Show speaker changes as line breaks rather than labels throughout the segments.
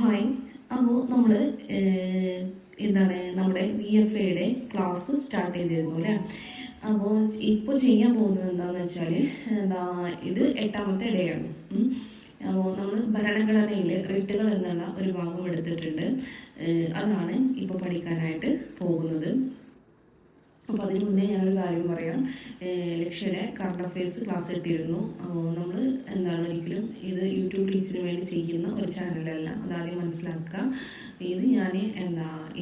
Hi. അപ്പോൾ നമ്മൾ എന്താണ് നമ്മുടെ VFAയുടെ ക്ലാസ് സ്റ്റാർട്ട് ചെയ്തിരുന്നു അല്ലേ. അപ്പോൾ ഇപ്പോൾ ചെയ്യാൻ പോകുന്നത് എന്താണെന്ന് വെച്ചാൽ ഇത് 8ാമത്തെ ഡേ ആണ്. അപ്പോൾ നമ്മൾ ഭരണഘടനയിൽ റിട്ടുകൾ എന്നുള്ള ഒരു ഭാഗം എടുത്തിട്ടുണ്ട്. അതാണ് ഇപ്പോൾ പഠിക്കാനായിട്ട് പോകുന്നത്. അപ്പോൾ അതിന് മുന്നേ ഞാനൊരു കാര്യം പറയാം. ലക്ഷ്യയുടെ കറണ്ട് അഫയേഴ്സ് ക്ലാസ് ഇട്ടിരുന്നു. അപ്പോൾ നമ്മൾ ഒരിക്കലും ഇത് യൂട്യൂബ് ടീച്ചറിന് വേണ്ടി ചെയ്യുന്ന ഒരു ചാനലല്ല, അതാദ്യം മനസ്സിലാക്കുക. ഇത് ഞാൻ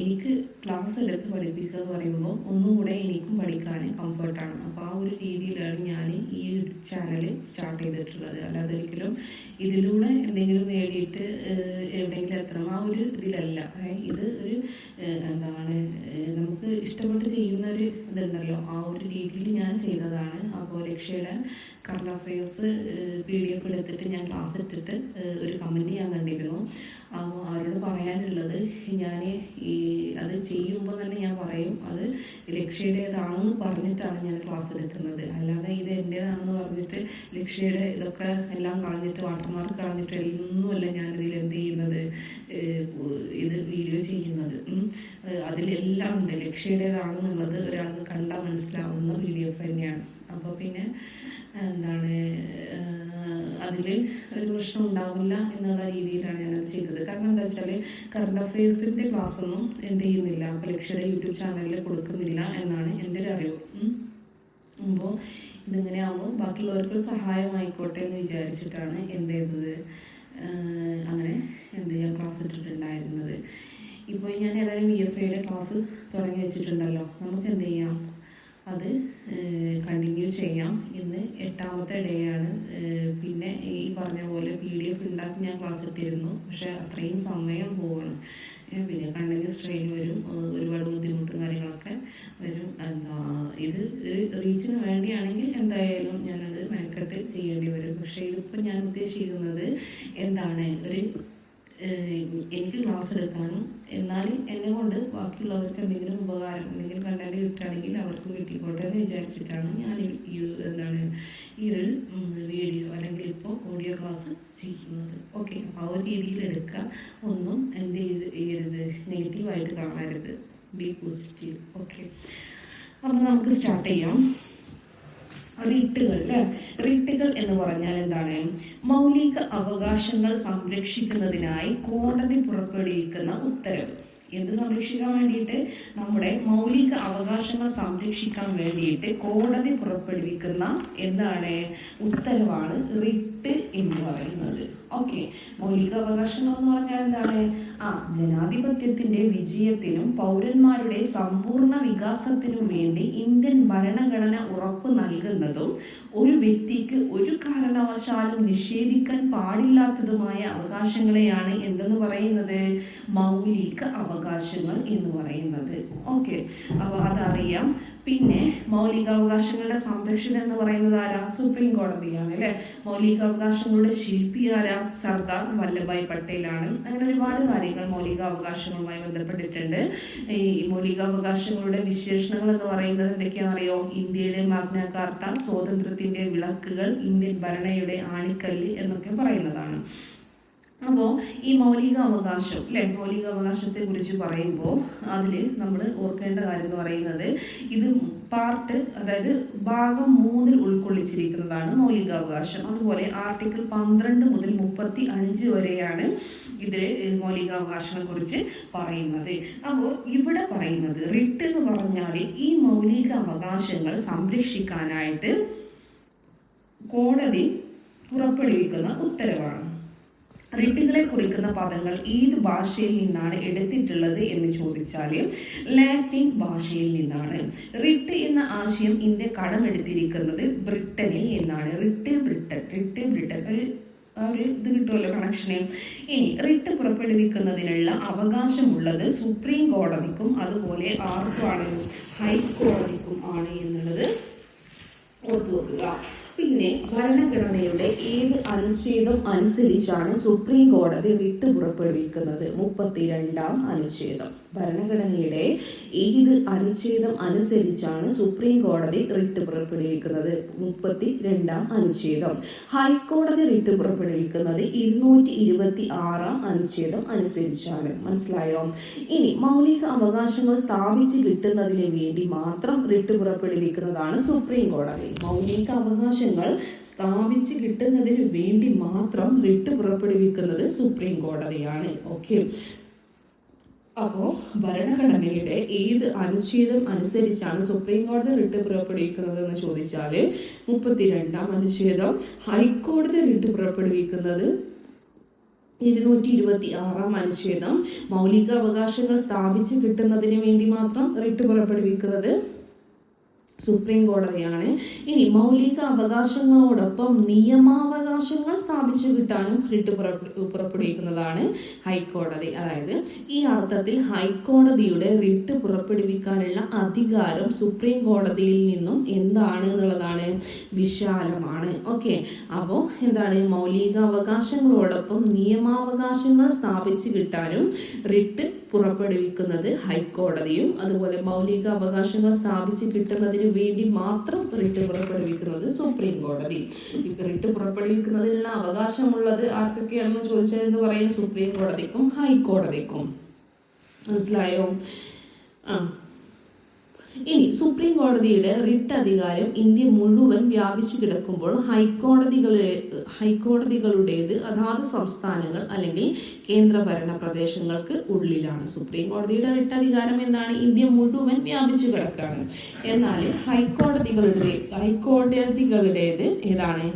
എനിക്ക് ക്ലാസ് എടുത്ത് പഠിപ്പിക്കുക എന്ന് പറയുമ്പോൾ ഒന്നുകൂടെ എനിക്കും പഠിക്കാൻ കംഫർട്ടാണ്. അപ്പോൾ ആ ഒരു രീതിയിലാണ് ഞാൻ ഈ ചാനൽ സ്റ്റാർട്ട് ചെയ്തിട്ടുള്ളത്. അല്ലാതെ ഒരിക്കലും ഇതിലൂടെ എന്തെങ്കിലും നേടിയിട്ട് എവിടെയെങ്കിലും എത്തണം ആ ഒരു ഇതിലല്ല. ഇത് ഒരു നമുക്ക് ഇഷ്ടപ്പെട്ട് ചെയ്യുന്ന ഒരു ഇതുണ്ടല്ലോ, ആ ഒരു രീതിയിൽ ഞാൻ ചെയ്തതാണ്. അപ്പോൾ ലക്ഷ്യയുടെ കറണ്ട് അഫയേഴ്സ് PDF എടുത്തിട്ട് ഞാൻ ക്ലാസ് ഇട്ടിട്ട് ഒരു കമൻറ്റ് ഞാൻ കണ്ടിരുന്നു. അപ്പോൾ അവരോട് പറയാനുള്ളത്, ഞാൻ അത് ചെയ്യുമ്പോൾ തന്നെ ഞാൻ പറയും അത് ലക്ഷ്യയുടേതാണെന്ന് പറഞ്ഞിട്ടാണ് ഞാൻ ക്ലാസ് എടുക്കുന്നത്. അല്ലാതെ ഇത് എൻ്റേതാണെന്ന് പറഞ്ഞിട്ട് ലക്ഷ്യയുടെ ഇതൊക്കെ എല്ലാം കളഞ്ഞിട്ട് വാട്ടർമാർക്ക് കളഞ്ഞിട്ട് ഒന്നുമല്ല ഞാനിതിൽ എന്ത് ചെയ്യുന്നത്, ഇത് വീഡിയോ ചെയ്യുന്നത്. അതിലെല്ലാം ഉണ്ട്, ലക്ഷ്യയുടേതാണെന്നുള്ളത് ഒരാൾക്ക് കണ്ടാൽ മനസ്സിലാവുന്ന PDF തന്നെയാണ്. അപ്പോൾ പിന്നെ അതിൽ ഒരു പ്രശ്നം ഉണ്ടാവില്ല എന്നുള്ള രീതിയിലാണ് ഞാനത് ചെയ്തത്. കാരണം എന്താ വെച്ചാൽ കറണ്ട് അഫയേഴ്സിൻ്റെ ക്ലാസ്സൊന്നും എന്ത് ചെയ്യുന്നില്ല, അപ്പോൾ ലക്ഷ്യയുടെ യൂട്യൂബ് ചാനലിൽ കൊടുക്കുന്നില്ല എന്നാണ് എൻ്റെ ഒരു അറിവ്. അപ്പോൾ ഇതിങ്ങനെ ആകുമ്പോൾ ബാക്കിയുള്ളവർക്ക് സഹായമായിക്കോട്ടെ എന്ന് വിചാരിച്ചിട്ടാണ് എന്ത് ചെയ്തത്, അങ്ങനെ ഞാൻ ക്ലാസ് ഇട്ടിട്ടുണ്ടായിരുന്നത്. ഇപ്പോൾ ഞാൻ ഏതായാലും VFAയുടെ ക്ലാസ് തുടങ്ങി വെച്ചിട്ടുണ്ടല്ലോ, നമുക്ക് എന്ത് ചെയ്യാം, അത് കണ്ടിന്യൂ ചെയ്യാം. ഇന്ന് 8ാമത്തെ ഡേ ആണ്. പിന്നെ ഈ പറഞ്ഞ പോലെ PDF ഉണ്ടാക്കി ഞാൻ ക്ലാസ് ഇട്ടിരുന്നു. പക്ഷെ അത്രയും സമയം പോവാണ്. പിന്നെ കണ്ടിന്യൂ സ്ട്രെയിൻ വരും, ഒരുപാട് ബുദ്ധിമുട്ടും കാര്യങ്ങളൊക്കെ വരും. ഇത് ഒരു റീച്ചിന് വേണ്ടിയാണെങ്കിൽ എന്തായാലും ഞാനത് മെനക്കെട്ട് ചെയ്യേണ്ടി വരും. പക്ഷേ ഇതിപ്പോൾ ഞാൻ ഉദ്ദേശിക്കുന്നത് ഒരു എനിക്ക് ക്ലാസ് എടുക്കാനും എന്നാൽ എന്നെ കൊണ്ട് ബാക്കിയുള്ളവർക്ക് എന്തെങ്കിലും ഉപകാരം, എന്തെങ്കിലും കണ്ടന്റ് കിട്ടുകയാണെങ്കിൽ അവർക്ക് കിട്ടിക്കോട്ടെ എന്ന് വിചാരിച്ചിട്ടാണ് ഞാൻ ഈ ഒരു വീഡിയോ അല്ലെങ്കിൽ ഇപ്പോൾ ഓഡിയോ ക്ലാസ് ചെയ്യുന്നത്. ഓക്കെ, അപ്പോൾ ആ ഒരു രീതിയിൽ എടുക്കുക. ഒന്നും എന്ത് ചെയ്യരുത്, നെഗറ്റീവായിട്ട് കാണരുത്, ബി പോസിറ്റീവ്. ഓക്കെ, അപ്പോൾ നമുക്ക് സ്റ്റാർട്ട് ചെയ്യാം. റിട്ടുകൾ എന്ന് പറഞ്ഞാൽ എന്താണ്? മൗലിക അവകാശങ്ങൾ സംരക്ഷിക്കുന്നതിനായി കോടതി പുറപ്പെടുവിക്കുന്ന ഉത്തരവ്. എന്ത് സംരക്ഷിക്കാൻ വേണ്ടിയിട്ട്? നമ്മുടെ മൗലിക അവകാശങ്ങൾ സംരക്ഷിക്കാൻ വേണ്ടിയിട്ട് കോടതി പുറപ്പെടുവിക്കുന്ന ഉത്തരവാണ് റിട്ട് എന്ന് പറയുന്നത്. ഓക്കെ, മൗലിക അവകാശങ്ങൾ എന്ന് പറഞ്ഞാൽ എന്താണ്? ജനാധിപത്യത്തിന്റെ വിജയത്തിനും പൗരന്മാരുടെ സമ്പൂർണ്ണ വികാസത്തിനും വേണ്ടി ഇന്ത്യൻ ഭരണഘടന ഉറപ്പ് നൽകുന്നതും ഒരു വ്യക്തിക്ക് ഒരു കാരണവശാലും നിഷേധിക്കാൻ പാടില്ലാത്തതുമായ അവകാശങ്ങളെയാണ് എന്തെന്ന് പറയുന്നത്? മൗലിക അവകാശങ്ങൾ എന്ന് പറയുന്നത്. ഓക്കെ, അപ്പോൾ അതറിയാം. പിന്നെ മൗലികാവകാശങ്ങളുടെ സംരക്ഷണം എന്ന് പറയുന്നത് ആരാ? സുപ്രീം കോടതിയാണ് അല്ലെ. മൗലികാവകാശങ്ങളുടെ ശില്പി ആരാ? സർദാർ വല്ലഭായ് പട്ടേലാണ്. അങ്ങനെ ഒരുപാട് കാര്യങ്ങൾ മൗലികാവകാശങ്ങളുമായി ബന്ധപ്പെട്ടിട്ടുണ്ട്. ഈ മൗലികാവകാശങ്ങളുടെ വിശേഷണങ്ങൾ എന്ന് പറയുന്നത് എന്തൊക്കെയാണെന്നറിയോ? ഇന്ത്യയുടെ മാഗ്ന കാർട്ട, സ്വാതന്ത്ര്യത്തിന്റെ വിളക്കുകൾ, ഇന്ത്യൻ ഭരണയുടെ ആണിക്കല്ല് എന്നൊക്കെ പറയുന്നതാണ്. അപ്പോൾ ഈ മൗലികാവകാശം മൗലികാവകാശത്തെ കുറിച്ച് പറയുമ്പോൾ അതിൽ നമ്മൾ ഓർക്കേണ്ട കാര്യം എന്ന് പറയുന്നത്, ഇത് പാർട്ട്, അതായത് ഭാഗം 3 ഉൾക്കൊള്ളിച്ചിരിക്കുന്നതാണ് മൗലികാവകാശം. അതുപോലെ ആർട്ടിക്കിൾ 12 മുതൽ 35 വരെയാണ് ഇതിൽ മൗലികാവകാശങ്ങളെ കുറിച്ച് പറയുന്നത്. അപ്പോൾ ഇവിടെ പറയുന്നത് റിട്ട് എന്ന് പറഞ്ഞാൽ ഈ മൗലിക അവകാശങ്ങൾ സംരക്ഷിക്കാനായിട്ട് കോടതി പുറപ്പെടുവിക്കുന്ന ഉത്തരവാണ്. റിട്ടുകളെ കുറിക്കുന്ന പദങ്ങൾ ഏത് ഭാഷയിൽ നിന്നാണ് എടുത്തിട്ടുള്ളത് എന്ന് ചോദിച്ചാൽ ലാറ്റിൻ ഭാഷയിൽ നിന്നാണ്. റിട്ട് എന്ന ആശയം ഇന്ത്യ കടമെടുത്തിരിക്കുന്നത് ബ്രിട്ടനിൽ നിന്നാണ്. റിട്ട് ബ്രിട്ടൻ ഒരു ഇത് കിട്ടുമല്ലോ, കണക്ഷന്. ഇനി റിട്ട് പുറപ്പെടുവിക്കുന്നതിനുള്ള അവകാശമുള്ളത് സുപ്രീം കോടതിക്കും അതുപോലെ ആർക്കുമാണ്? ഹൈക്കോടതിക്കും ആണ് എന്നുള്ളത് ഓർത്തു വെക്കുക. പിന്നെ ഭരണഘടനയുടെ ഏത് അനുച്ഛേദം അനുസരിച്ചാണ് സുപ്രീം കോടതി റിട്ട് പുറപ്പെടുവിക്കുന്നത്? 32-ാം അനുച്ഛേദം. ഭരണഘടനയുടെ ഏത് അനുച്ഛേദം അനുസരിച്ചാണ് സുപ്രീം കോടതി റിട്ട് പുറപ്പെടുവിക്കുന്നത്? 32-ാം അനുച്ഛേദം. ഹൈക്കോടതി റിട്ട് പുറപ്പെടുവിക്കുന്നത് 226-ാം അനുച്ഛേദം അനുസരിച്ചാണ്. മനസ്സിലായോ? ഇനി മൗലിക അവകാശങ്ങൾ സ്ഥാപിച്ചു കിട്ടുന്നതിന് വേണ്ടി മാത്രം റിട്ട് പുറപ്പെടുവിക്കുന്നതാണ് സുപ്രീം കോടതി. മൗലിക അവകാശങ്ങൾ സ്ഥാപിച്ചു കിട്ടുന്നതിന് വേണ്ടി മാത്രം റിട്ട് പുറപ്പെടുവിക്കുന്നത് സുപ്രീം കോടതിയാണ്. ഓക്കെ. അപ്പോ ഭരണഘടനയുടെ ഏത് അനുച്ഛേദം അനുസരിച്ചാണ് സുപ്രീം കോടതി റിട്ട് പുറപ്പെടുവിക്കുന്നത് എന്ന് ചോദിച്ചാല് 32-ാം അനുച്ഛേദം. ഹൈക്കോടതി റിട്ട് പുറപ്പെടുവിക്കുന്നത് 226-ാം അനുച്ഛേദം. മൗലിക അവകാശങ്ങൾ സ്ഥാപിച്ചു കിട്ടുന്നതിന് വേണ്ടി മാത്രം റിട്ട് പുറപ്പെടുവിക്കുന്നത് സുപ്രീം കോടതിയാണ്. ഇനി മൗലിക അവകാശങ്ങളോടൊപ്പം നിയമാവകാശങ്ങൾ സ്ഥാപിച്ചു കിട്ടാനും റിട്ട് പുറപ്പെടുവിക്കുന്നതാണ് ഹൈക്കോടതി. അതായത് ഈ അർത്ഥത്തിൽ ഹൈക്കോടതിയുടെ റിട്ട് പുറപ്പെടുവിക്കാനുള്ള അധികാരം സുപ്രീം കോടതിയിൽ നിന്നും എന്താണ് എന്നുള്ളതാണ്? വിശാലമാണ്. ഓക്കെ. അപ്പോൾ എന്താണ്? മൗലിക അവകാശങ്ങളോടൊപ്പം നിയമാവകാശങ്ങൾ സ്ഥാപിച്ചു കിട്ടാനും റിട്ട് പുറപ്പെടുവിക്കുന്നത് ഹൈക്കോടതിയും, അതുപോലെ മൗലിക അവകാശങ്ങൾ സ്ഥാപിച്ചു കിട്ടുന്നതിന് വേണ്ടി മാത്രം റിട്ട് പുറപ്പെടുവിക്കുന്നത് സുപ്രീം കോടതി. ഇപ്പൊ റിട്ട് പുറപ്പെടുവിക്കുന്നതിനുള്ള അവകാശമുള്ളത് ആർക്കൊക്കെയാണെന്ന് ചോദിച്ചാൽ എന്ന് പറയും? സുപ്രീം കോടതിക്കും ഹൈക്കോടതിക്കും. മനസ്സിലായോ? ഇനി സുപ്രീം കോടതിയുടെ റിട്ട് അധികാരം ഇന്ത്യ മുഴുവൻ വ്യാപിച്ചു കിടക്കുമ്പോൾ ഹൈക്കോടതികളുടേത് അതാത് സംസ്ഥാനങ്ങൾ അല്ലെങ്കിൽ കേന്ദ്രഭരണ പ്രദേശങ്ങൾക്ക് ഉള്ളിലാണ്. സുപ്രീം കോടതിയുടെ റിട്ട് അധികാരം എന്താണ്? ഇന്ത്യ മുഴുവൻ വ്യാപിച്ചു കിടക്കാണ്. എന്നാൽ ഹൈക്കോടതികളുടേത് ഏതാണ്?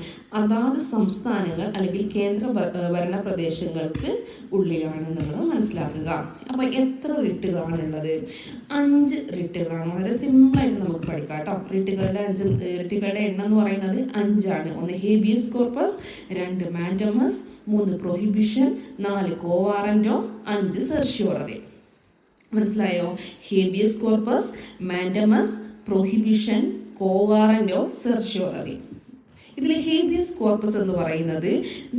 അതാത് സംസ്ഥാനങ്ങൾ അല്ലെങ്കിൽ കേന്ദ്ര ഭരണ പ്രദേശങ്ങൾക്ക് ഉള്ളിലാണ് നമ്മൾ മനസ്സിലാക്കുക. അപ്പൊ എത്ര റിട്ടുകളാണുള്ളത്? 5 റിട്ടുകളാണ്. വളരെ സിമ്പിൾ ആയിട്ട് നമുക്ക് പഠിക്കാം കേട്ടോ. റിട്ടുകളുടെ എണ്ണം എന്ന് പറയുന്നത് 5 ആണ്. 1 habeas corpus, 2 mandamus, 3 prohibition, 4 quo warranto, 5 certiorari. മനസ്സിലായോ? Habeas corpus, mandamus, prohibition, quo warranto, certiorari. ഇതിൽ ഹേബിയസ് കോർപ്പസ് എന്ന് പറയുന്നത്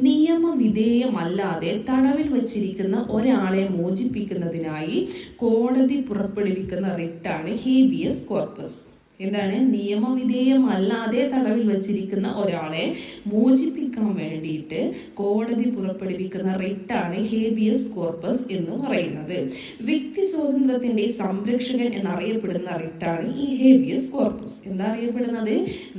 നിയമവിധേയമല്ലാതെ തടവിൽ വച്ചിരിക്കുന്ന ഒരാളെ മോചിപ്പിക്കുന്നതിനായി കോടതി പുറപ്പെടുവിക്കുന്ന റിട്ടാണ് ഹേബിയസ് കോർപ്പസ്. എന്താണ്? നിയമവിധേയമല്ലാതെ തടവിൽ വച്ചിരിക്കുന്ന ഒരാളെ മോചിപ്പിക്കാൻ വേണ്ടിയിട്ട് കോടതി പുറപ്പെടുവിക്കുന്ന റിട്ടാണ് ഹേബിയസ് കോർപ്പസ് എന്ന് പറയുന്നത്. വ്യക്തി സ്വാതന്ത്ര്യത്തിന്റെ സംരക്ഷകൻ എന്നറിയപ്പെടുന്ന റിട്ടാണ് ഈ ഹേബിയസ് കോർപ്പസ്. എന്താ അറിയപ്പെടുന്നത്?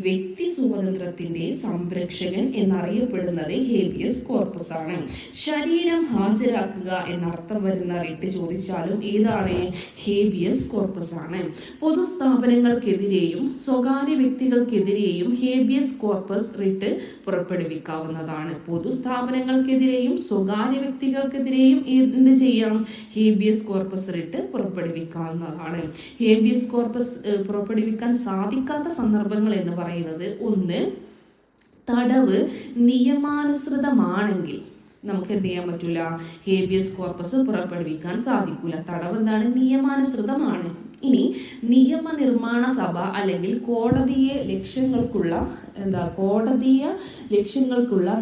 വ്യക്തി സ്വാതന്ത്ര്യത്തിന്റെ സംരക്ഷകൻ എന്നറിയപ്പെടുന്നത് ഹേബിയസ് കോർപ്പസ് ആണ്. ശരീരം ഹാജരാക്കുക എന്നർത്ഥം വരുന്ന റിട്ട് ചോദിച്ചാലും ഏതാണ്? ഹേബിയസ് കോർപ്പസ് ആണ്. പൊതുസ്ഥാപനങ്ങൾക്കെതിരെ സ്വകാര്യ വ്യക്തികൾക്കെതിരെയും ഹേബിയസ് കോർപ്പസ് റിട്ട് പുറപ്പെടുവിക്കാവുന്നതാണ്. പൊതുസ്ഥാപനങ്ങൾക്കെതിരെയും സ്വകാര്യ വ്യക്തികൾക്കെതിരെയും എന്ത് ചെയ്യാം? ഹേബിയസ് കോർപ്പസ് റിട്ട് പുറപ്പെടുവിക്കാവുന്നതാണ്. ഹേബിയസ് കോർപ്പസ് പുറപ്പെടുവിക്കാൻ സാധിക്കാത്ത സന്ദർഭങ്ങൾ എന്ന് പറയുന്നത്, 1 തടവ് നിയമാനുസൃതമാണെങ്കിൽ നമുക്ക് എന്ത് ചെയ്യാൻ പറ്റൂല? ഹേബിയസ് കോർപ്പസ് പുറപ്പെടുവിക്കാൻ സാധിക്കൂല. തടവ് എന്താണ്? നിയമാനുസൃതമാണ്. ഇനി നിയമനിർമ്മാണ സഭ അല്ലെങ്കിൽ കോടതീയ ലക്ഷ്യങ്ങൾക്കുള്ള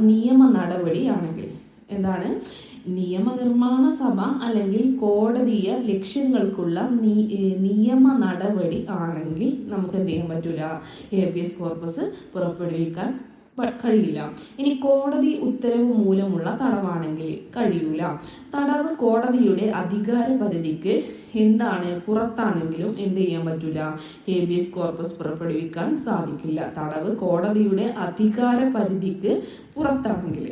നിയമ നടപടിയാണെങ്കിൽ എന്താണ്? നിയമനിർമ്മാണ സഭ അല്ലെങ്കിൽ കോടതീയ ലക്ഷ്യങ്ങൾക്കുള്ള നിയമ നടപടി ആണെങ്കിൽ നമുക്ക് എന്ത് ചെയ്യാൻ പറ്റൂല? ഹേബിയസ് കോർപ്പസ് പുറപ്പെടുവിക്കാൻ കഴിയില്ല. ഇനി കോടതി ഉത്തരവ് മൂലമുള്ള തടവാണെങ്കിൽ കഴിയൂല. തടവ് കോടതിയുടെ അധികാര പരിധിക്ക് പുറത്താണെങ്കിലും എന്ത് ചെയ്യാൻ പറ്റൂല? ഹേബിയസ് കോർപ്പസ് പുറപ്പെടുവിക്കാൻ സാധിക്കില്ല. തടവ് കോടതിയുടെ അധികാര പരിധിക്ക് പുറത്താണെങ്കിൽ.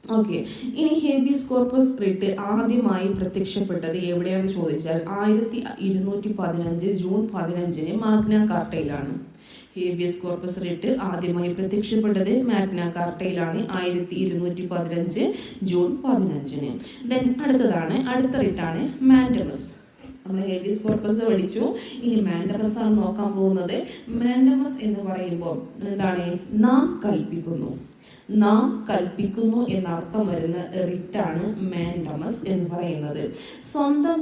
ഓക്കെ. ഇനി ഹേബിയസ് കോർപ്പസ് റിട്ട് ആദ്യമായി പ്രത്യക്ഷപ്പെട്ടത് എവിടെയാണെന്ന് ചോദിച്ചാൽ 1215 ജൂൺ 15 മാഗ്ന കാർട്ടയിലാണ്. ഹേബിയസ് കോർപ്പസ് റിട്ട് ആദ്യമായി പ്രത്യക്ഷപ്പെട്ടത് മാഗ്ന കാർട്ടയിലാണ് 1215 ജൂൺ 15. ദെൻ അടുത്ത റിട്ടാണ് മാൻഡമസ്. നമ്മൾ ഹേബിയസ് കോർപ്പസ് പഠിച്ചു. ഇനി മാൻഡമസ് ആണ് നോക്കാൻ പോകുന്നത്. മാൻഡമസ് എന്ന് പറയുമ്പോൾ എന്താണ്? നാം കൽപ്പിക്കുന്നു. നാം കൽപ്പിക്കുന്നു എന്നർത്ഥം വരുന്ന റിട്ടാണ് മാൻഡമസ് എന്ന് പറയുന്നത്. സ്വന്തം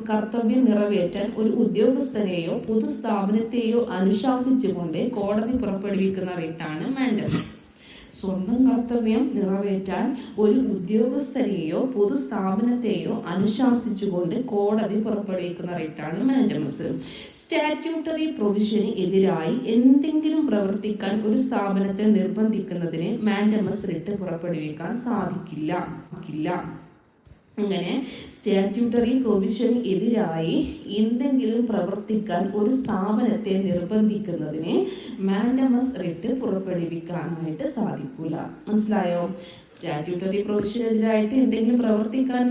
കർത്തവ്യം നിറവേറ്റാൻ ഒരു ഉദ്യോഗസ്ഥനെയോ പൊതുസ്ഥാപനത്തെയോ അനുശാസിച്ചുകൊണ്ട് കോടതി പുറപ്പെടുവിക്കുന്ന റിട്ടാണ് മാൻഡമസ്. സ്വന്തം കർത്തവ്യം നിറവേറ്റാൻ ഒരു ഉദ്യോഗസ്ഥരെയോ പൊതുസ്ഥാപനത്തെയോ അനുശാസിച്ചുകൊണ്ട് കോടതി പുറപ്പെടുവിക്കുന്ന റിട്ടാണ് മാൻഡമസ്. സ്റ്റാറ്റ്യൂട്ടറി പ്രൊവിഷന് എതിരായി എന്തെങ്കിലും പ്രവർത്തിക്കാൻ ഒരു സ്ഥാപനത്തെ നിർബന്ധിക്കുന്നതിന് മാൻഡമസ് റിട്ട് പുറപ്പെടുവിക്കാൻ സാധിക്കില്ല. അങ്ങനെ സ്റ്റാറ്റ്യൂട്ടറി പ്രൊവിഷന് എതിരായി എന്തെങ്കിലും പ്രവർത്തിക്കാൻ ഒരു സ്ഥാപനത്തെ നിർബന്ധിക്കുന്നതിന് മാൻഡമസ് റിട്ട് പുറപ്പെടുവിക്കാനായിട്ട് സാധിക്കൂല. മനസ്സിലായോ? സ്റ്റാറ്റ്യൂട്ടറി പ്രൊവിഷനെതിരായിട്ട് എന്തെങ്കിലും പ്രവർത്തിക്കാൻ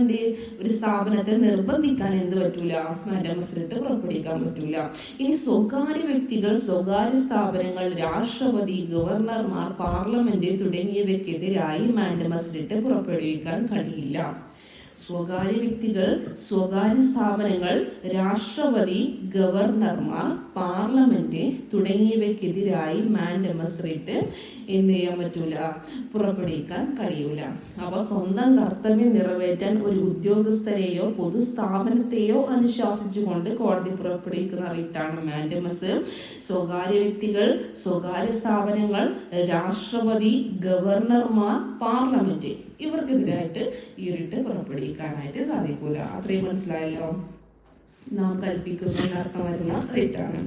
ഒരു സ്ഥാപനത്തെ നിർബന്ധിക്കാൻ എന്ത് പറ്റൂല? മാൻഡമസ് റിട്ട് പുറപ്പെടുവിക്കാൻ പറ്റൂല. ഇനി സ്വകാര്യ വ്യക്തികൾ, സ്വകാര്യ സ്ഥാപനങ്ങൾ, രാഷ്ട്രപതി, ഗവർണർമാർ, പാർലമെന്റ് തുടങ്ങിയവയ്ക്കെതിരായി മാൻഡമസ് റിട്ട് പുറപ്പെടുവിക്കാൻ കഴിയില്ല. സ്വകാര്യ വ്യക്തികൾ, സ്വകാര്യ സ്ഥാപനങ്ങൾ, രാഷ്ട്രപതി, ഗവർണർമാർ, പാർലമെന്റ് തുടങ്ങിയവയ്ക്കെതിരായി മാൻഡമസ് റിട്ട് എന്ത് ചെയ്യാൻ പറ്റൂല? പുറപ്പെടുവിക്കാൻ കഴിയൂല. അപ്പൊ സ്വന്തം കർത്തവ്യം നിറവേറ്റാൻ ഒരു ഉദ്യോഗസ്ഥരെയോ പൊതുസ്ഥാപനത്തെയോ അനുശാസിച്ചുകൊണ്ട് കോടതി പുറപ്പെടുവിക്കുന്ന റിട്ടാണ് മാൻഡമസ്. സ്വകാര്യ വ്യക്തികൾ, സ്വകാര്യ സ്ഥാപനങ്ങൾ, രാഷ്ട്രപതി, ഗവർണർമാർ, പാർലമെന്റ് ഇവർക്കെതിരായിട്ട് ഈ റിട്ട് പുറപ്പെടുവിക്കാനായിട്ട് സാധിക്കൂല. അത്രയും മനസ്സിലായല്ലോ? നാം കൽപ്പിക്കുന്ന എന്നർത്ഥം വരുന്ന റിട്ടാണ്.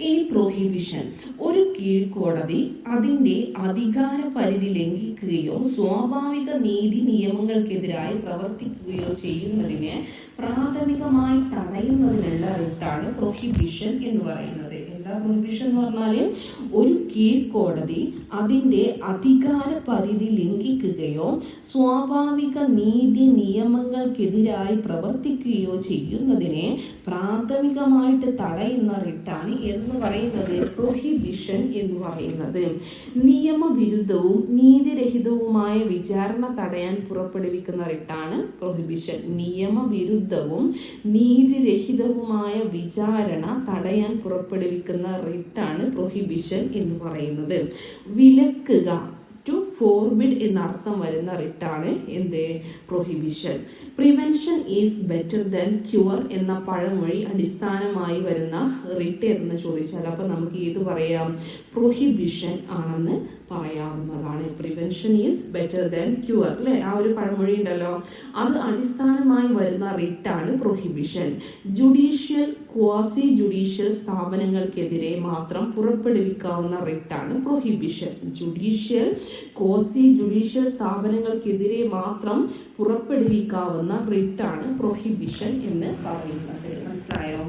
ഇനി പ്രൊഹിബിഷൻ. ഒരു കീഴ്ക്കോടതി അതിന്റെ അധികാര പരിധി ലംഘിക്കുകയോ സ്വാഭാവിക നീതി നിയമങ്ങൾക്കെതിരായി പ്രവർത്തിക്കുകയോ ചെയ്യുന്നതിനെ പ്രാഥമികമായി തടയുന്നതിനുള്ള റിട്ടാണ് പ്രൊഹിബിഷൻ എന്ന് പറയുന്നത്. എന്താ പ്രൊഹിബിഷൻ എന്ന് പറഞ്ഞാല് ഒരു കീഴ്ക്കോടതി അതിന്റെ അധികാര പരിധി ലംഘിക്കുകയോ സ്വാഭാവിക നീതി നിയമങ്ങൾക്കെതിരായി പ്രവർത്തിക്കുകയോ ചെയ്യുന്നതിനെ പ്രാഥമികമായിട്ട് തടയുന്ന റിട്ടാണ് എന്ന് പറയുന്നത് പ്രൊഹിബിഷൻ എന്ന് പറയുന്നത്. നിയമവിരുദ്ധവും നീതിരഹിതവുമായ വിചാരണ തടയാൻ പുറപ്പെടുവിക്കുന്ന റിട്ടാണ് പ്രൊഹിബിഷൻ. നിയമവിരുദ്ധവും നീതിരഹിതവുമായ വിചാരണ തടയാൻ പുറപ്പെടുവിക്കുന്ന റിട്ടാണ് പ്രൊഹിബിഷൻ എന്ന് പറയുന്നത്. വിലക്കുക, ടു ഫോർബിഡ് എന്നർത്ഥം വരുന്ന റിട്ടാണ് എന്ത്? Prohibition. Prevention is better than cure എന്ന പഴമൊഴി അടിസ്ഥാനമായി വരുന്ന റിട്ട് എന്ന് ചോദിച്ചാൽ അപ്പൊ നമുക്ക് ഏത് പറയാം? പ്രൊഹിബിഷൻ ആണെന്ന് പറയാവുന്നതാണ്. Prevention is better than cure അല്ലെ? ആ ഒരു പഴമൊഴി ഉണ്ടല്ലോ, അത് അടിസ്ഥാനമായി വരുന്ന റിട്ടാണ് പ്രൊഹിബിഷൻ. ജുഡീഷ്യൽ, ക്വാസി ജുഡീഷ്യൽ സ്ഥാപനങ്ങൾക്കെതിരെ മാത്രം പുറപ്പെടുവിക്കാവുന്ന റിട്ടാണ് പ്രൊഹിബിഷൻ. ജുഡീഷ്യൽ, ക്വാസി ജുഡീഷ്യൽ സ്ഥാപനങ്ങൾക്കെതിരെ മാത്രം പുറപ്പെടുവിക്കാവുന്ന റിട്ടാണ് പ്രൊഹിബിഷൻ എന്ന് പറയുന്നത്. മനസ്സിലായോ?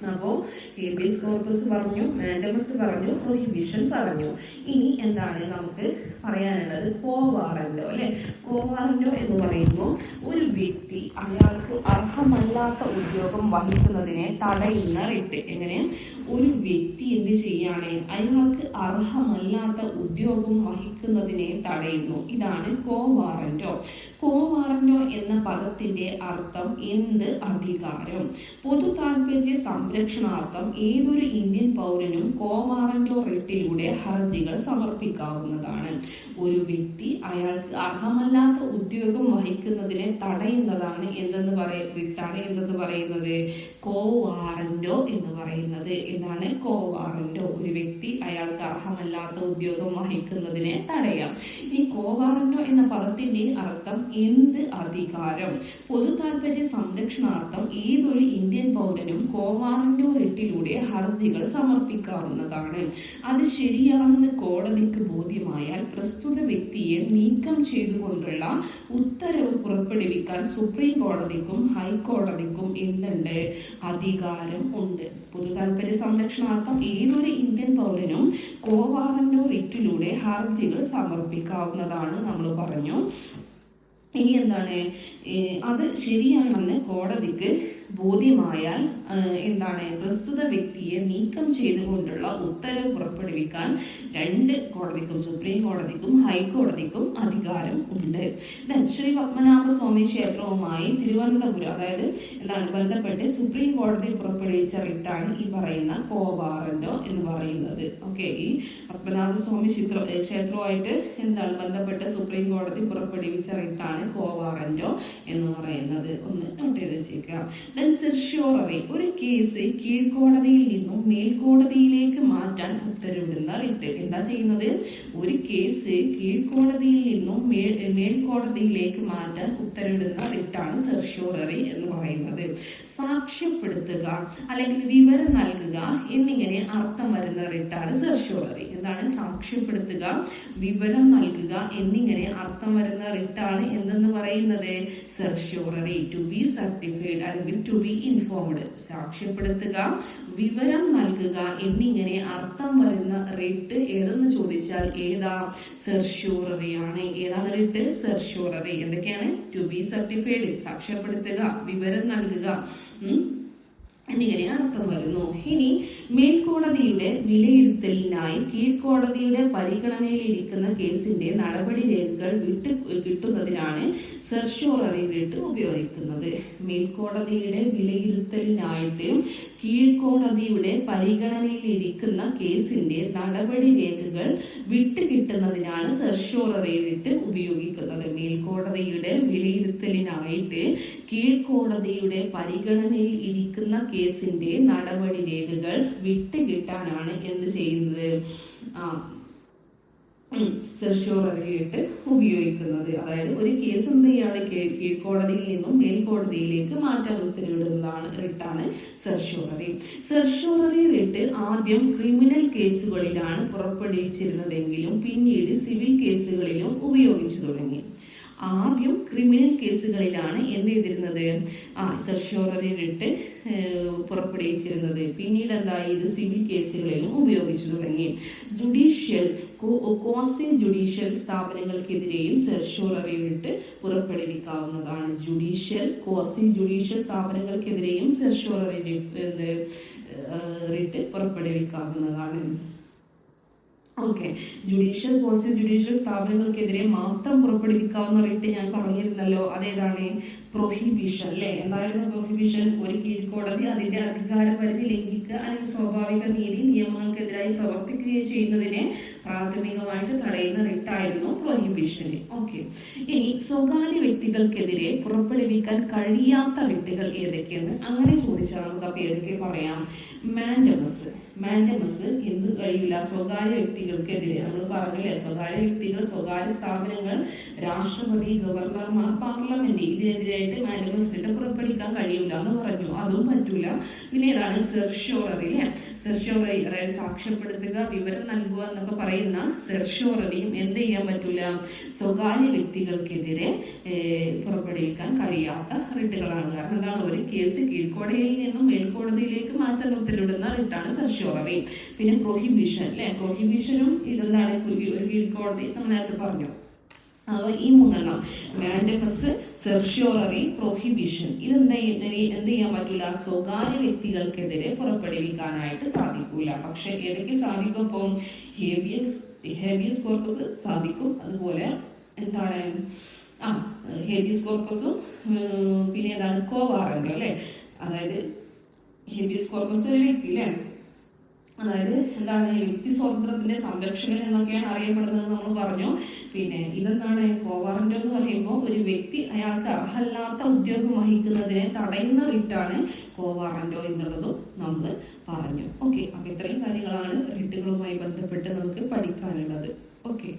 അപ്പോ ഹേബിയസ് കോർപ്പസ് പറഞ്ഞു, മാൻഡമസ് പറഞ്ഞു, പ്രൊഹിബിഷൻ പറഞ്ഞു. ഇനി എന്താണ് നമുക്ക് പറയാനുള്ളത്? കോ വാറന്റോ അല്ലെ? കോ വാറന്റോ എന്ന് പറയുമ്പോൾ ഒരു വ്യക്തി അയാൾക്ക് അർഹമല്ലാത്ത ഉദ്യോഗം വഹിക്കുന്നതിനെ തടയുന്ന റിട്ട്. എങ്ങനെ? ഒരു വ്യക്തി എന്ത് ചെയ്യാണ്? അയാൾക്ക് അർഹമല്ലാത്ത ഉദ്യോഗം വഹിക്കുന്നതിനെ തടയുന്നു. ഇതാണ് കോ വാറന്റോ. കോ വാറന്റോ എന്ന പദത്തിന്റെ അർത്ഥം എന്ത്? അധികാരം. പൊതു താൽപര്യ സംരക്ഷണാർത്ഥം ഏതൊരു ഇന്ത്യൻ പൗരനും കോ വാറന്റോ റിട്ടിലൂടെ ഹർജികൾ സമർപ്പിക്കാവുന്നതാണ്. ഒരു വ്യക്തി അയാൾക്ക് അർഹമല്ലാത്ത ഉദ്യോഗം വഹിക്കുന്നതിനെ തടയുന്നതാണ് റിട്ടാണ് എന്തെന്ന് പറയുന്നത്? കോ വാറന്റോ എന്ന് പറയുന്നത്. എന്താണ് കോ വാറന്റോ? ഒരു വ്യക്തി അയാൾക്ക് അർഹമല്ലാത്ത ഉദ്യോഗം വഹിക്കുന്നതിനെ തടയാം. ഈ കോ വാറന്റോ എന്ന പദത്തിന്റെ അർത്ഥം എന്ത്? അധികാരം. പൊതു താൽപര്യ സംരക്ഷണാർത്ഥം ഏതൊരു ഇന്ത്യൻ പൗരനും കോ വാറന്റോ റിട്ടിലൂടെ ഹർജികൾ സമർപ്പിക്കാവുന്നതാണ്. അത് ശരിയാണെന്ന് കോടതിക്ക് ബോധ്യമായാൽ പ്രസ്തുത വ്യക്തിയെ നീക്കം ചെയ്തുകൊണ്ടുള്ള ഉത്തരവ് പുറപ്പെടുവിക്കാൻ സുപ്രീം കോടതിക്കും ഹൈക്കോടതിക്കും എന്തുണ്ട്? അധികാരം ഉണ്ട്. പൊതു താൽപര്യ സംരക്ഷണാർത്ഥം ഏതൊരു ഇന്ത്യൻ പൗരനും കോ വാറന്റോ റിട്ടിലൂടെ ഹർജികൾ സമർപ്പിക്കാവുന്നതാണ് നമ്മൾ പറഞ്ഞു. ഇനി എന്താണ്, അത് ശരിയാണെന്ന് കോടതിക്ക് ബോധ്യമായാൽ എന്താണ്, പ്രസ്തുത വ്യക്തിയെ നീക്കം ചെയ്തുകൊണ്ടുള്ള ഉത്തരവ് പുറപ്പെടുവിക്കാൻ രണ്ട് കോടതിക്കും, സുപ്രീം കോടതിക്കും ഹൈക്കോടതിക്കും അധികാരം ഉണ്ട്. ശ്രീ പത്മനാഭ സ്വാമി ക്ഷേത്രവുമായി തിരുവനന്തപുരം, അതായത് എന്താണ് ബന്ധപ്പെട്ട് സുപ്രീം കോടതി പുറപ്പെടുവിച്ച റിട്ടാണ് ഈ പറയുന്ന കോ വാറന്റോ എന്ന് പറയുന്നത്. ഓക്കെ, ഈ പത്മനാഭ സ്വാമി ക്ഷേത്രവുമായിട്ട് എന്താണ് ബന്ധപ്പെട്ട് സുപ്രീം കോടതി പുറപ്പെടുവിച്ച റിട്ടാണ് കോ വാറന്റോ എന്ന് പറയുന്നത്. ഒന്ന് നോട്ട് ചെയ്ത് വെച്ചേക്കാം. സെർഷ്യോററി, ഒരു കേസ് കീഴ്ക്കോടതിയിൽ നിന്നും മേൽക്കോടതിയിലേക്ക് മാറ്റാൻ ഉത്തരവിടുന്ന റിട്ട്. എന്താ ചെയ്യുന്നത്, ഒരു കേസ് കീഴ്ക്കോടതിയിൽ നിന്നും മേൽക്കോടതിയിലേക്ക് മാറ്റാൻ ഉത്തരവിടുന്ന റിട്ടാണ് സെർഷ്യോററി എന്ന് പറയുന്നത്. സാക്ഷ്യപ്പെടുത്തുക അല്ലെങ്കിൽ വിവരം നൽകുക എന്നിങ്ങനെ അർത്ഥം വരുന്ന റിട്ടാണ് സെർഷ്യോററി. എന്താണ്, സാക്ഷ്യപ്പെടുത്തുക, വിവരം നൽകുക എന്നിങ്ങനെ അർത്ഥം വരുന്ന റിട്ടാണ് എന്തെന്ന് പറയുന്നത്, സെർഷ്യോററി. ടു ബി സർട്ടിഫൈഡ് അല്ലെങ്കിൽ ടു ബി ഇൻഫോംഡ്, സാക്ഷ്യപ്പെടുത്തുക, വിവരം നൽകുക എന്നിങ്ങനെ അർത്ഥം വരുന്ന റിട്ട് ഏതെന്ന് ചോദിച്ചാൽ ഏതാ, സെർഷ്യോററിയാണ്. ഏതാണ് റിട്ട്, സെർഷ്യോററി. എന്തൊക്കെയാണ്, ടു ബി സർട്ടിഫൈഡ്, സാക്ഷ്യപ്പെടുത്തുക, വിവരം നൽകുക എന്നിങ്ങനെ അർത്ഥം വരുന്നു. ഇനി മേൽക്കോടതിയുടെ വിലയിരുത്തലിനായി കീഴ്ക്കോടതിയുടെ പരിഗണനയിലിരിക്കുന്ന കേസിന്റെ നടപടി രേഖകൾ കിട്ടുന്നതിനാണ് സെർഷ്യോററി റിട്ട് ഉപയോഗിക്കുന്നത്. മേൽക്കോടതിയുടെ വിലയിരുത്തലിനായിട്ട് കീഴ്ക്കോടതിയുടെ പരിഗണനയിലിരിക്കുന്ന കേസിന്റെ നടപടി രേഖകൾ കിട്ടുന്നതിനാണ് സെർഷ്യോററി റിട്ട് ഉപയോഗിക്കുന്നത്. മേൽക്കോടതിയുടെ വിലയിരുത്തലിനായിട്ട് കീഴ്ക്കോടതിയുടെ പരിഗണനയിൽ ഇരിക്കുന്ന കേസിന്റെ നടപടി രേഖകൾ കിട്ടാനാണ് എന്ത് ചെയ്യുന്നത്, സെർഷ്യോററി റിട്ട് ഉപയോഗിക്കുന്നത്. അതായത് ഒരു കേസ് എന്ത് ചെയ്യാണ്, കീഴ്ക്കോടതിയിൽ നിന്നും മേൽക്കോടതിയിലേക്ക് മാറ്റാൻ ഉത്തരവിടുന്നതാണ് റിട്ടാണ് സെർഷ്യോററി. സെർഷ്യോററി റിട്ട് ആദ്യം ക്രിമിനൽ കേസുകളിലാണ് പുറപ്പെടുവിച്ചിരുന്നതെങ്കിലും പിന്നീട് സിവിൽ കേസുകളിലും ഉപയോഗിച്ചു തുടങ്ങി. ആദ്യം ക്രിമിനൽ കേസുകളിലാണ് എന്ത് ചെയ്തിരുന്നത്, സെർഷ്യോററി റിട്ട് പുറപ്പെടുവിച്ചിരുന്നത്. പിന്നീട് എന്തായി, ഇത് സിവിൽ കേസുകളിലും ഉപയോഗിച്ചു തുടങ്ങി. ജുഡീഷ്യൽ, ക്വാസി ജുഡീഷ്യൽ സ്ഥാപനങ്ങൾക്കെതിരെയും സെർഷ്യോററി റിട്ട് പുറപ്പെടുവിക്കാവുന്നതാണ്. ജുഡീഷ്യൽ, ക്വാസി ജുഡീഷ്യൽ സ്ഥാപനങ്ങൾക്കെതിരെയും സെർഷ്യോററി റിട്ട് പുറപ്പെടുവിക്കാവുന്നതാണ്. ഓക്കെ, ജുഡീഷ്യൽ, ക്വാസി ജുഡീഷ്യൽ സ്ഥാപനങ്ങൾക്കെതിരെ മാത്രം പുറപ്പെടുവിക്കാവുന്ന റിട്ട് ഞാൻ പറഞ്ഞിരുന്നല്ലോ, അതേതാണ്, പ്രൊഹിബിഷൻ അല്ലെ. എന്തായിരുന്നു പ്രൊഹിബിഷൻ, ഒരു കീഴ്ക്കോടതി അതിന്റെ അധികാര പരിധി ലംഘിക്കുക അല്ലെങ്കിൽ സ്വാഭാവിക നീതി നിയമങ്ങൾക്കെതിരായി പ്രവർത്തിക്കുകയോ ചെയ്യുന്നതിനെ പ്രാഥമികമായിട്ട് തടയുന്ന റിട്ടായിരുന്നു പ്രൊഹിബിഷൻ. ഓക്കെ, ഇനി സ്വകാര്യ വ്യക്തികൾക്കെതിരെ പുറപ്പെടുവിക്കാൻ കഴിയാത്ത റിട്ടുകൾ ഏതൊക്കെയാണ്, അങ്ങനെ ചോദിച്ചാൽ നമുക്ക് അപ്പൊ ഏതൊക്കെ പറയാം. മാൻഡമസ്, മാൻഡമസ് എന്ത് കഴിയില്ല, സ്വകാര്യ വ്യക്തികൾക്കെതിരെ. നമ്മൾ പറഞ്ഞില്ലേ, സ്വകാര്യ വ്യക്തികൾ, സ്വകാര്യ സ്ഥാപനങ്ങൾ, രാഷ്ട്രപതി, ഗവർണർമാർ, പാർലമെന്റ്, ഇതിനെതിരായിട്ട് മാൻഡമസ് പുറപ്പെടുവിക്കാൻ കഴിയില്ല എന്ന് പറഞ്ഞു. അതും പറ്റൂല. പിന്നെ ഏതാണ്, സെർഷ്യോററി അല്ലെ. സെർഷ്യോററി അതായത് സാക്ഷ്യപ്പെടുത്തുക, വിവരം നൽകുക എന്നൊക്കെ പറയുന്ന സെർഷ്യോററിയും എന്ത് ചെയ്യാൻ പറ്റൂല, സ്വകാര്യ വ്യക്തികൾക്കെതിരെ പുറപ്പെടുവിക്കാൻ കഴിയാത്ത റിട്ടുകളാണ്. കാരണം എന്താണ്, ഒരു കേസ് കീഴ്ക്കോടതിയിൽ നിന്നും മേൽക്കോടതിയിലേക്ക് മാറ്റാൻ ഉത്തരവിടുന്ന റിട്ടാണ് സെർഷ്യോററി. പിന്നെ പ്രൊഹിബിഷൻ അല്ലെ, പ്രൊഹിബിഷനും ഇതെന്താണ്, ഒരു കീഴ്ക്കോടതി നമ്മൾ നേരത്തെ പറഞ്ഞു. ഈ മൂന്നെണ്ണം, മാൻഡമസ്, സെർഷ്യോററി, പ്രൊഹിബിഷൻ, ഇതെന്ത് ചെയ്യാൻ പറ്റൂല, സ്വകാര്യ വ്യക്തികൾക്കെതിരെ പുറപ്പെടുവിക്കാനായിട്ട് സാധിക്കൂല. പക്ഷെ ഏതൊക്കെ സാധിക്കും, ഇപ്പം ഹേബിയസ് കോർപ്പസ് സാധിക്കും. അതുപോലെ എന്താണ്, ഹേബിയസ് കോർപ്പസും പിന്നെ ഏതാണ്, കോ വാറന്റോ അല്ലെ. അതായത് ഹേബിയസ് കോർപ്പസ് ഒരു വ്യക്തി അല്ലെ, അതായത് എന്താണ്, വ്യക്തി സ്വാതന്ത്ര്യത്തിന്റെ സംരക്ഷകൻ എന്നൊക്കെയാണ് അറിയപ്പെടുന്നത് നമ്മൾ പറഞ്ഞു. പിന്നെ ഇതെന്താണ്, കോ വാറന്റോ എന്ന് പറയുമ്പോൾ ഒരു വ്യക്തി അയാൾക്ക് അർഹല്ലാത്ത ഉദ്യോഗം വഹിക്കുന്നതിനെ തടയുന്ന റിട്ടാണ് കോ വാറന്റോ എന്നുള്ളതും നമ്മൾ പറഞ്ഞു. ഓക്കെ, അപ്പൊ ഇത്രയും കാര്യങ്ങളാണ് റിട്ടുകളുമായി ബന്ധപ്പെട്ട് നമുക്ക് പഠിക്കാനുള്ളത്. ഓക്കെ.